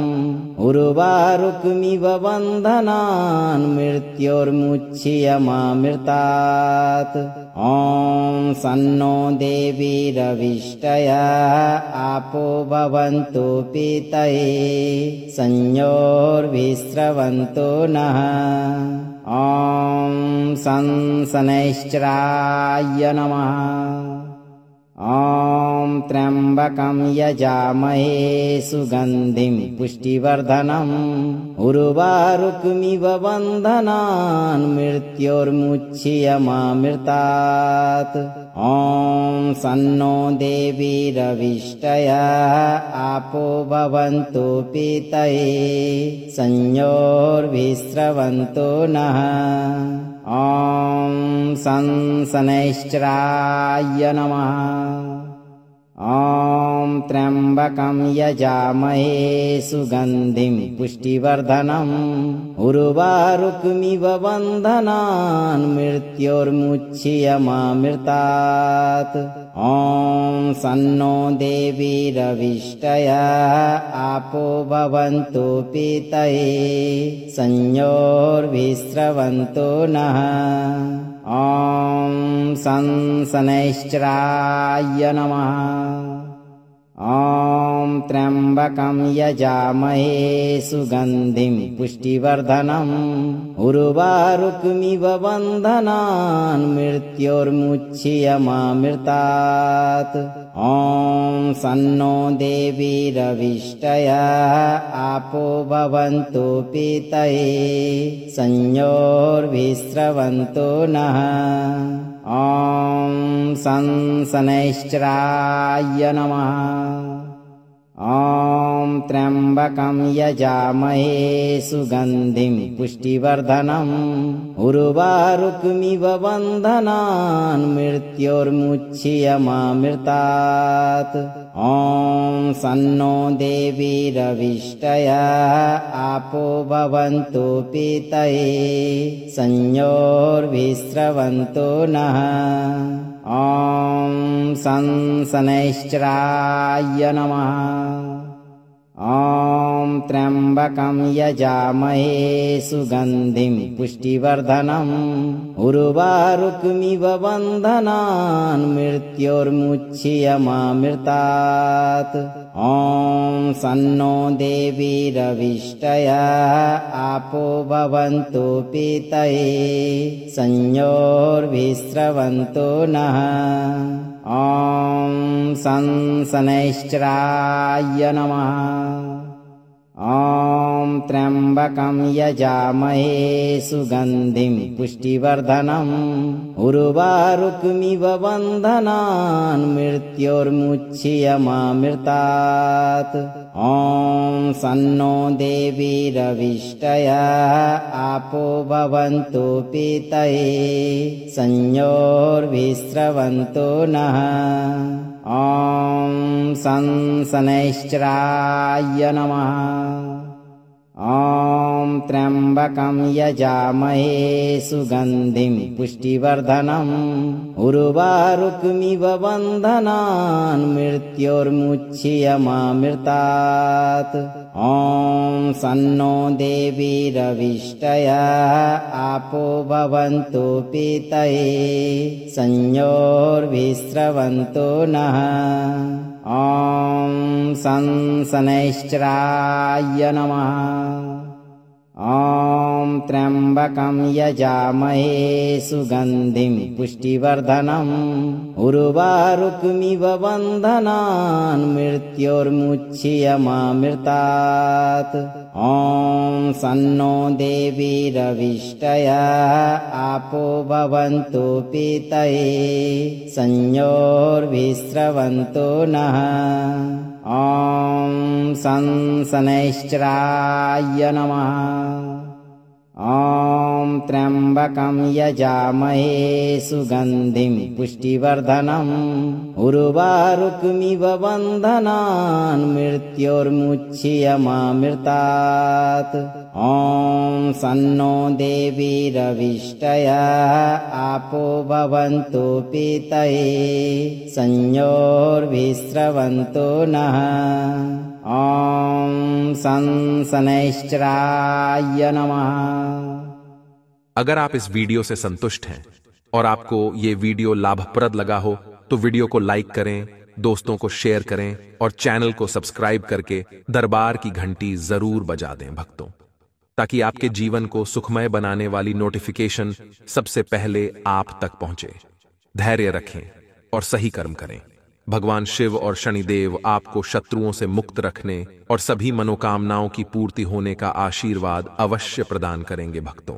Speaker 2: उर्वारुकमिव बन्धनान् मृत्योर्मुच्यमामृतात् ॐ सन्नो देवीरविष्टयः आपो भवन्तु पीतये संयोर्विस्रवन्तु नः ॐ शनैश्चराय नमः ॐ त्र्यम्बकं यजामहे सुगन्धिं पुष्टिवर्धनम् उर्वारुकमिव बन्धनान् मृत्योर्मुच्यमामृतात् ॐ सन्नो देवीरविष्टयः आपो भवन्तु पीतये संयोर्विस्रवन्तु नः ॐ शनैश्चराय नमः ॐ त्र्यम्बकं यजामहे सुगन्धिं पुष्टिवर्धनम् उर्वारुकमिव बन्धनान् मृत्योर्मुच्यमामृतात् ॐ सन्नो देवीरविष्टयः आपो भवन्तु पीतये संयोर्विस्रवन्तु नः ॐ शनैश्चराय नमः ॐ त्र्यम्बकं यजामहे सुगन्धिं पुष्टिवर्धनम् उर्वारुकमिव बन्धनान् मृत्योर्मुच्यमामृतात् ॐ सन्नो देवीरविष्टयः आपो भवन्तु पीतये संयोर्विस्रवन्तु नः ॐ शनैश्चराय नमः ॐ त्र्यम्बकं यजामहे सुगन्धिं पुष्टिवर्धनम् उर्वारुकमिव बन्धनान् मृत्योर्मुच्यमामृतात् ॐ सन्नो देवीरविष्टयः आपो भवन्तु पीतये संयोर्विस्रवन्तु नः ॐ शनैश्चराय नमः ॐ त्र्यम्बकं यजामहे सुगन्धिं पुष्टिवर्धनम् उर्वारुकमिव बन्धनान् मृत्योर्मुच्यमामृतात् ॐ सन्नो देवीरविष्टयः आपो भवन्तु पीतये संयोर्विस्रवन्तु नः ॐ शनैश्चराय नमः ॐ त्र्यम्बकं यजामहे सुगन्धिं पुष्टिवर्धनम् उर्वारुकमिव बन्धनान् मृत्योर्मुच्यमामृतात् ॐ सन्नो देवीरविष्टयः आपो भवन्तु पीतये संयोर्विस्रवन्तु नः ॐ शनैश्चराय नमः ॐ त्र्यम्बकं यजामहे सुगन्धिं पुष्टिवर्धनम् उर्वारुकमिव बन्धनान् मृत्योर्मुच्यमामृतात् ॐ सन्नो देवीरविष्टयः आपो भवन्तु पीतये संयोर्विस्रवन्तु नः ॐ शनैश्चराय नमः ॐ त्र्यम्बकं यजामहे सुगन्धिं पुष्टिवर्धनम् उर्वारुकमिव बन्धनान् मृत्योर्मुच्यमामृतात् ॐ सन्नो देवीरविष्टयः आपो भवन्तु पीतये संयोर्विस्रवन्तु नः ॐ शनैश्चराय नमः ॐ त्र्यम्बकं यजामहे सुगन्धिं पुष्टिवर्धनम् उर्वारुकमिव बन्धनान् मृत्योर्मुच्यमामृतात् ॐ सन्नो देवीरविष्टयः आपो भवन्तु पीतये संयोर्विस्रवन्तु नः ॐ शनैश्चराय नमः।
Speaker 1: अगर आप इस वीडियो से संतुष्ट हैं और आपको ये वीडियो लाभप्रद लगा हो तो वीडियो को लाइक करें, दोस्तों को शेयर करें और चैनल को सब्सक्राइब करके दरबार की घंटी जरूर बजा दें भक्तों, ताकि आपके जीवन को सुखमय बनाने वाली नोटिफिकेशन सबसे पहले आप तक पहुंचे। धैर्य रखें और सही कर्म करें। भगवान शिव और शनिदेव आपको शत्रुओं से मुक्त रखने और सभी मनोकामनाओं की पूर्ति होने का आशीर्वाद अवश्य प्रदान करेंगे भक्तों।